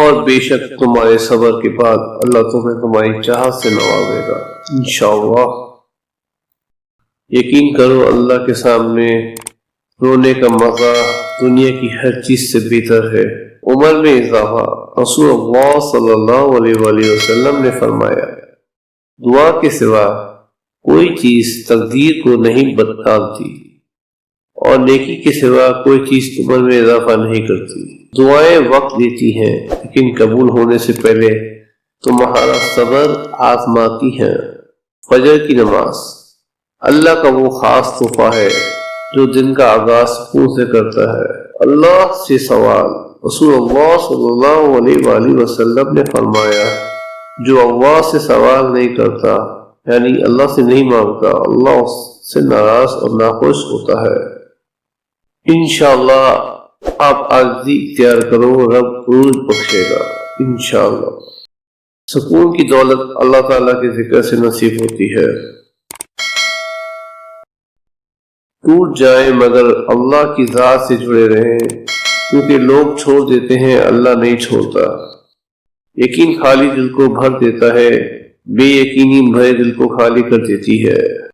اور بے شک تمہارے صبر کے بعد اللہ تمہیں تمہاری چاہت سے نوازے گا انشاءاللہ۔ یقین کرو اللہ کے سامنے رونے کا مزہ دنیا کی ہر چیز سے بہتر ہے۔ عمر میں اضافہ، رسول اللہ صلی اللہ علیہ وآلہ وسلم نے فرمایا، دعا کے سوا کوئی چیز تقدیر کو نہیں بدلتی اور نیکی کے سوا کوئی چیز عمر میں اضافہ نہیں کرتی۔ دعائیں وقت لیتی ہیں لیکن قبول ہونے سے پہلے تمہارا صبر آزماتی ہیں۔ فجر کی نماز اللہ کا وہ خاص تحفہ ہے جو دن کا آغاز سکون سے کرتا ہے۔ اللہ سے سوال، رسول اللہ صلی اللہ علیہ وآلہ وسلم نے فرمایا، جو اللہ سے سوال نہیں کرتا یعنی اللہ سے نہیں مانگتا، اللہ اس سے ناراض اور ناخوش ہوتا ہے۔ انشاءاللہ آپ عاجزی اختیار کرو، رب عروج بخشے گا انشاءاللہ۔ سکون کی دولت اللہ تعالیٰ کے ذکر سے نصیب ہوتی ہے۔ ٹوٹ جائیں مگر اللہ کی ذات سے جڑے رہیں، کیونکہ لوگ چھوڑ دیتے ہیں اللہ نہیں چھوڑتا۔ یقین خالی دل کو بھر دیتا ہے، بے یقینی بھرے دل کو خالی کر دیتی ہے۔